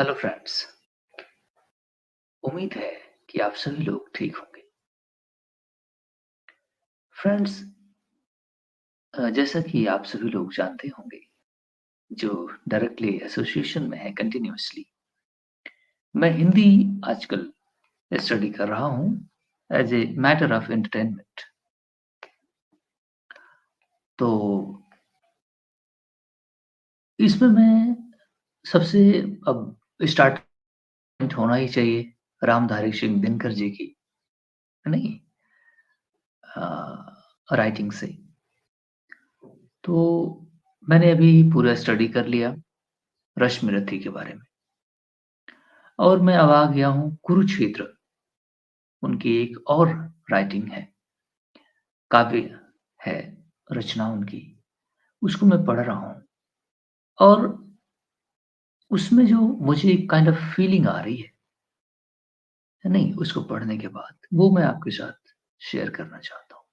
Hello friends. उम्मीद है कि आप सभी लोग ठीक होंगे। फ्रेंड्स, जैसा कि आप सभी लोग जानते होंगे, जो डायरेक्टली एसोसिएशन में है कंटिन्यूअसली, मैं हिंदी आजकल स्टडी कर रहा हूँ as a matter of entertainment. तो इसमें मैं सबसे अब स्टार्ट होना ही चाहिए रामधारी सिंह दिनकर जी की, नहीं, राइटिंग से। तो मैंने अभी पूरा स्टडी कर लिया रश्मिरथी के बारे में। और मैं अब आ गया हूँ कुरुक्षेत्र, उनकी एक और राइटिंग है, काव्य है, रचना उनकी, उसको मैं पढ़ रहा हूँ। और उसमें जो मुझे एक काइंड ऑफ फीलिंग आ रही है नहीं, उसको पढ़ने के बाद, वो मैं आपके साथ शेयर करना चाहता हूँ।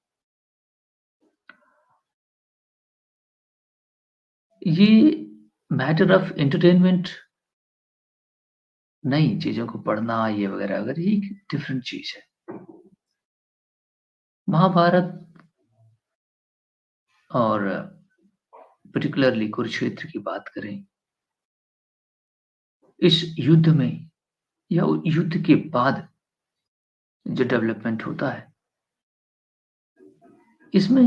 ये मैटर ऑफ एंटरटेनमेंट नई चीज़ों को पढ़ना ये वगैरह-वगैरह, ये एक डिफरेंट चीज़ है। महाभारत और पर्टिकुलरली कुरुक्षेत्र की बात करें, इस युद्ध में या युद्ध के बाद जो डेवलपमेंट होता है, इसमें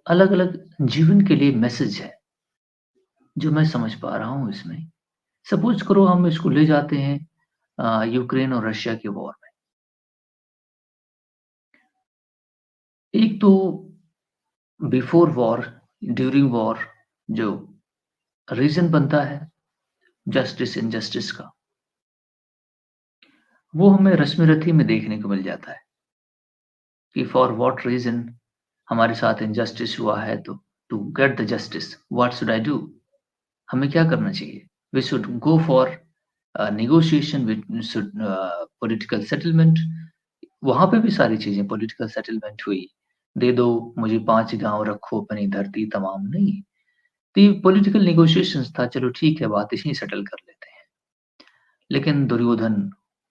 अलग-अलग जीवन के लिए मैसेज है, जो मैं समझ पा रहा हूँ इसमें। सपोज़ करो हम इसको ले जाते हैं यूक्रेन और रशिया के वॉर में। एक तो बिफोर वॉर, ड्यूरिंग वॉर जो रीज़न बनता है जस्टिस इनजस्टिस का, वो हमें रश्मिरथी में देखने को मिल जाता है कि फॉर व्हाट रीज़न हमारे साथ इनजस्टिस हुआ है, तो to get the justice what should I do? हमें क्या करना चाहिए? We should go for negotiation, we should political settlement. वहाँ पे भी सारी चीज़ें पॉलिटिकल सेटलमेंट हुई। दे दो मुझे 5 गाँव, रखो अपनी धरती तमाम, नहीं। तो ये पॉलिटिकल नेगोशिएशंस था, चलो ठीक है, बात यहीं सेटल कर लेते हैं। लेकिन दुर्योधन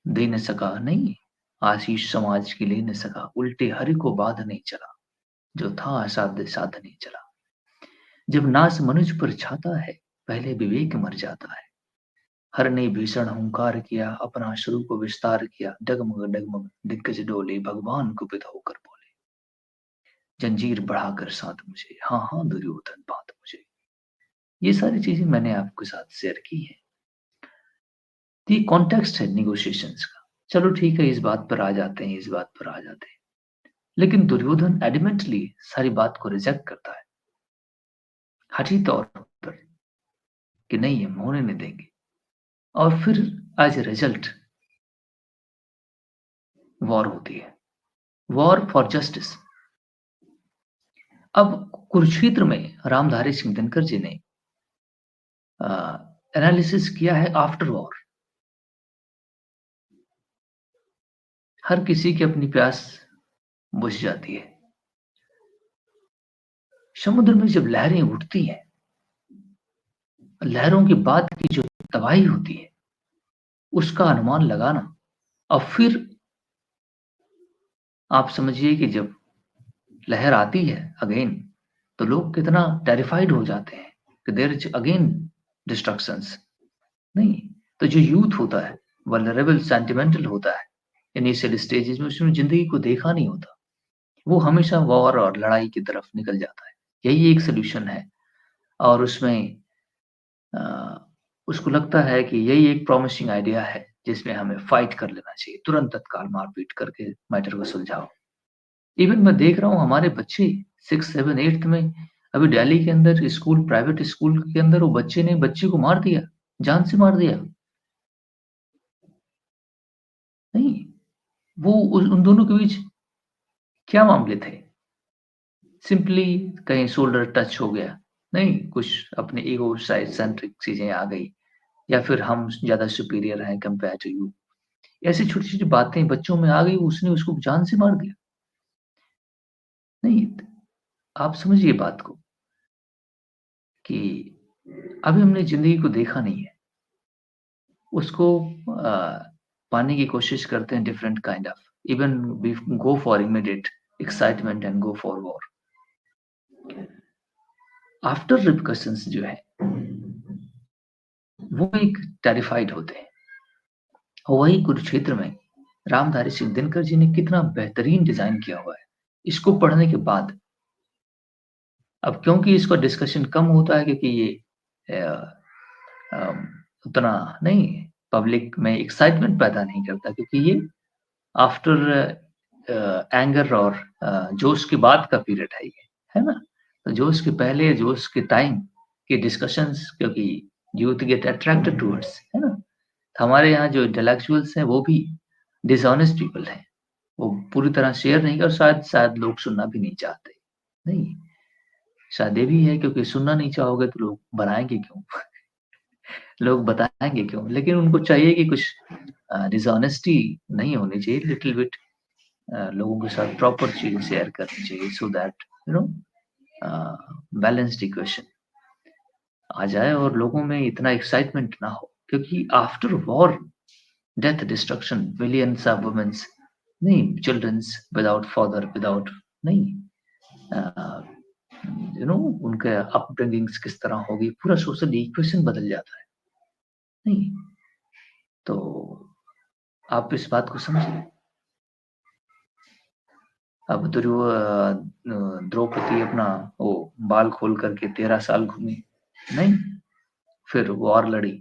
दे न सका, नहीं, आशीष समाज की ले न सका, उल्टे हरि को बाध नहीं चला, जो था असाध्य साध नहीं चला। जब नास मनुज पर छाता है, पहले विवेक मर जाता है। हर ने भीषण हुंकार किया, अपना स्वरूप विस्तार किया, डगमग डगमग दिग्गज डोले, भगवान कुपित होकर बोले, जंजीर बढ़ाकर साथ मुझे, हाँ हाँ दुर्योधन बात मुझे। ये सारी चीजें मैंने आपके साथ शेयर की है। तो ये कॉन्टेक्स्ट है निगोशिएशंस का। चलो ठीक है, इस बात पर आ जाते हैं, इस बात पर आ जाते हैं। लेकिन दुर्योधन एडमेंटली सारी बात को रिजेक्ट करता है, हठी तौर पर, कि नहीं हम होने नहीं देंगे। और फिर एज ए रिजल्ट वॉर होती है, वॉर फॉर जस्टिस। अब कुरुक्षेत्र में रामधारी सिंह दिनकर जी ने एनालिसिस किया है आफ्टर वॉर। हर किसी की अपनी प्यास बुझ जाती है। समुद्र में जब लहरें उठती हैं, लहरों के बाद की जो तबाही होती है, उसका अनुमान लगाना, और फिर आप समझिए कि जब लहर आती है अगेन, तो लोग कितना टेरिफाइड हो जाते हैं कि देयर इज अगेन डिस्ट्रक्शंस, नहीं। तो जो यूथ होता है, वल्नरेबल सेंटिमेंटल होता है इनिशियल स्टेजेस में, उसने जिंदगी को देखा नहीं होता, वो हमेशा वॉर और लड़ाई की तरफ निकल जाता है। यही एक सॉल्यूशन है। और उसमें अ, उसको लगता है कि यही एक प्रॉमिसिंग आइडिया है, जिसमें हमें फाइट कर लेना चाहिए, तुरंत तत्काल मारपीट करके मैटर को सुलझाओ। इवन मैं देख रहा हूँ हमारे बच्चे 6, 7, 8th में, अभी दिल्ली के अंदर स्कूल, प्राइवेट स्कूल के अंदर, वो बच्चे ने बच्ची को मार दिया, जान से मार दिया। नहीं, वो उन दोनों के बीच क्या मामले थे? सिंपली कहीं शोल्डर टच हो गया, नहीं, कुछ अपने ईगो साइड सेंट्रिक चीजें आ गई, या फिर हम ज़्यादा सुपीरियर हैं कंपेयर टू यू। ऐसी छोटी-छोटी बातें बच्चों में आ गई, उसने उसको जान से मार दिया। नहीं, आप समझिए बात को कि अभी हमने ज़िंदगी को देखा नहीं है। उसको पाने की कोशिश करते हैं different kind of, even we go for immediate excitement and go for war. After repercussions जो है वो एक टेरिफाइड होते हैं। वही कुरुक्षेत्र में रामधारी सिंह दिनकर जी ने कितना बेहतरीन डिजाइन किया हुआ है इसको पढ़ने के बाद। अब क्योंकि इसका डिस्कशन कम होता है क्योंकि ये उतना नहीं पब्लिक में एक्साइटमेंट पैदा नहीं करता, क्योंकि ये आफ्टर एंगर और जोश के बाद का पीरियड है ना। तो जोश के पहले, जोश के टाइम के डिस्कशंस, क्योंकि यूथ गेट अट्रैक्टेड टूवर्ड्स, है ना। हमारे यहाँ जो इंटेलेक्चुअल्स हैं वो भी डिसऑनेस्ट पीपल हैं, वो पूरी तरह शेयर नहीं कर, शायद शायद लोग सुनना भी नहीं चाहते। नहीं, शायद ये भी है क्योंकि सुनना नहीं चाहोगे तो लोग बनाएंगे क्यों लोग बताएंगे क्यों। लेकिन उनको चाहिए कि कुछ डिसऑनेस्टी नहीं होनी चाहिए, लिटिल बिट लोगों के साथ प्रॉपर चीजें शेयर करनी चाहिए, so that you know balanced equation आ जाए और लोगों में इतना एक्साइटमेंट ना हो। क्योंकि after war death destruction millions of womens, नहीं चिल्ड्रंस विदाउट फादर विदाउट, नहीं उनके अपब्रिंगिंग्स किस तरह होगी, पूरा सोशल इक्वेशन बदल जाता है। नहीं, तो आप इस बात को समझिए। अब द्रौपदी अपना वो बाल खोल करके 13 साल घूमी, नहीं, फिर वॉर लड़ी,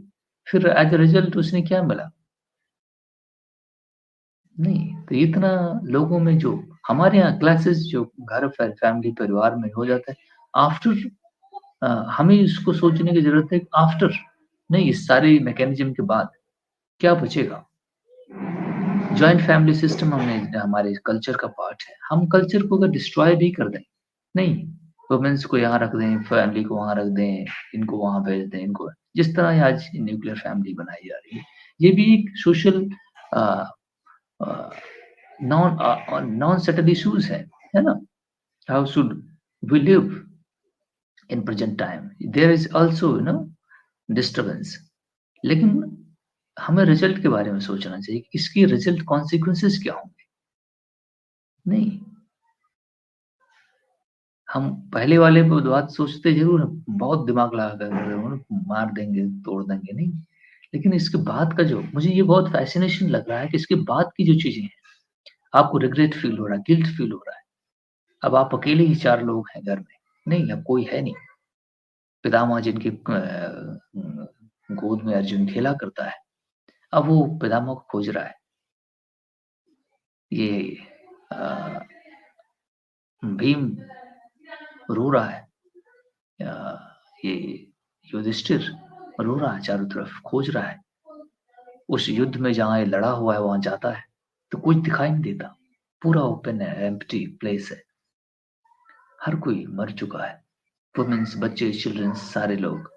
फिर एज अ रिजल्ट उसने क्या मिला। नहीं, तो इतना लोगों में जो हमारे यहाँ क्लासेस जो घर फैमिली परिवार में हो जाता है आफ्टर, हमें इसको सोचने की जरूरत है आफ्टर, नहीं इस सारे मैकेनिज्म के बाद क्या बचेगा। जॉइंट फैमिली सिस्टम हमने हमारे कल्चर का पार्ट है, हम कल्चर को अगर डिस्ट्रॉय भी कर दें, नहीं वुमेन्स को यहाँ रख दें, फैमिली को वहाँ रख दें, इनको वहाँ भेज दें, इनको जिस तरह आज न्यूक्लियर फैमिली बनाई जा रही है, ये भी एक सोशल नॉन सेटल इश्यूज है ना। How should we live in present time, there is also disturbance. लेकिन हमें रिजल्ट के बारे में सोचना चाहिए कि इसकी रिजल्ट कॉन्सिक्वेंसेस क्या होंगे। नहीं, हम पहले वाले को बात सोचते जरूर हैं, बहुत दिमाग लगा कर मार देंगे तोड़ देंगे, नहीं। लेकिन इसके बाद का जो मुझे ये बहुत फैसिनेशन लग रहा है कि इसके बाद की जो चीजें हैं, आपको रिग्रेट फील हो रहा है, गिल्ट फील हो रहा है। अब आप अकेले ही 4 लोग हैं घर में, नहीं अब कोई है नहीं। पितामह जिनके गोद में अर्जुन खेला करता है, अब वो पितामह को खोज रहा है। ये अ, भीम रो रहा है, ये युधिष्ठिर रो रहा है, चारों तरफ खोज रहा है। उस युद्ध में जहाँ ये लड़ा हुआ है वहां जाता है तो कुछ दिखाई नहीं देता, पूरा ओपन है, एम्प्टी प्लेस है, हर कोई मर चुका है, वुमेन्स, बच्चे, चिल्ड्रंस, सारे लोग,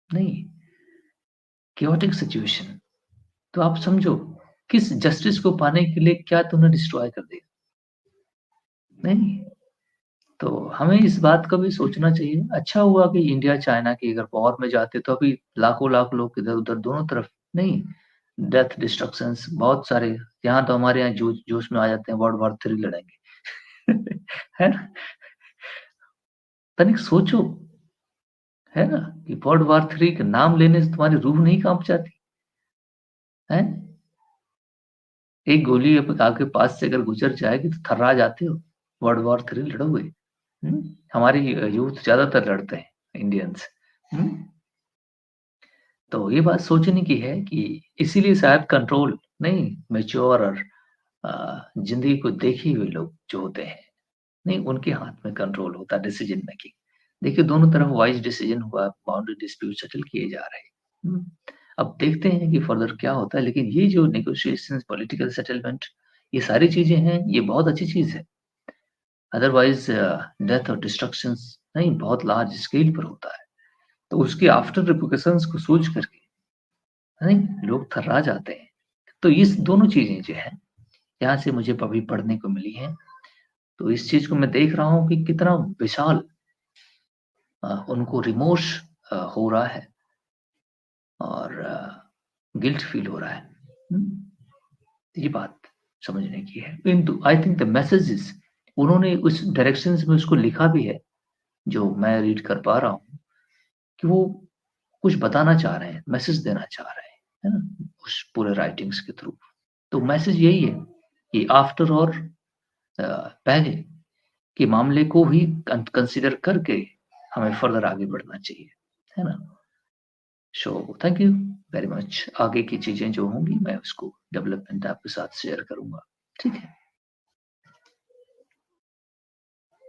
नहीं chaotic सिचुएशन। तो आप समझो किस जस्टिस को पाने के लिए क्या तुमने डिस्ट्रॉय कर दिया। नहीं, तो हमें इस बात का भी सोचना चाहिए। अच्छा हुआ कि इंडिया चाइना की अगर वॉर में जाते तो अभी लाखों लाख लोग इधर उधर दोनों तरफ, नहीं डेथ डिस्ट्रक्शंस बहुत सारे। यहाँ तो हमारे यहाँ जोश में आ जाते हैं वर्ल्ड वॉर 3 लड़ेंगे है ना। तनिक सोचो, है ना, कि वर्ल्ड वॉर 3 का नाम लेने से तुम्हारी रूह नहीं कांप जाती है। एक गोली आपके पास से अगर गुजर जाएगी तो थर्रा जाते हो। World war 3 लड़ोगे। हमारी यूथ ज्यादातर लड़ते हैं, इंडियंस। तो ये बात सोचने की है कि इसीलिए शायद कंट्रोल, नहीं मेच्योर और जिंदगी को देखे हुए लोग जो होते हैं, नहीं उनके हाथ में कंट्रोल होता है डिसीजन मेकिंग। देखिए दोनों तरफ वाइज डिसीजन हुआ, बाउंड्री डिस्प्यूट सेटल किए जा रहे हैं। अब देखते हैं कि फर्दर क्या होता है, लेकिन ये जो नेगोशिएशंस, पॉलिटिकल सेटलमेंट, ये सारी चीजें हैं, ये बहुत अच्छी चीज है। अदरवाइज डेथ और डिस्ट्रक्शंस नहीं बहुत लार्ज स्केल पर होता है, तो उसके आफ्टर रिपोर्केशंस को सोच करके नहीं लोग थर्रा जाते हैं। तो इस दोनों चीजें जो है यहाँ से मुझे अभी पढ़ने को मिली है, तो इस चीज को मैं देख रहा हूँ कि कितना विशाल उनको रिमोश हो रहा है। और गिल्ट फील हो रहा है। ये बात समझने की है। किंतु आई थिंक द मैसेजेस उन्होंने उस डायरेक्शंस में उसको लिखा भी है, जो मैं रीड कर पा रहा हूँ, कि वो कुछ बताना चाह रहे हैं, मैसेज देना चाह रहे हैं, है ना? उस पूरे राइटिंग्स के थ्रू। तो मैसेज यही है कि आफ्टर और पहले के मामले को ही कंसीडर करके हमें फर्दर आगे बढ़ना चाहिए, है ना? So thank you very much. आगे की चीजें जो होंगी मैं उसको डेवलपमेंट आपके साथ शेयर करूंगा। ठीक है।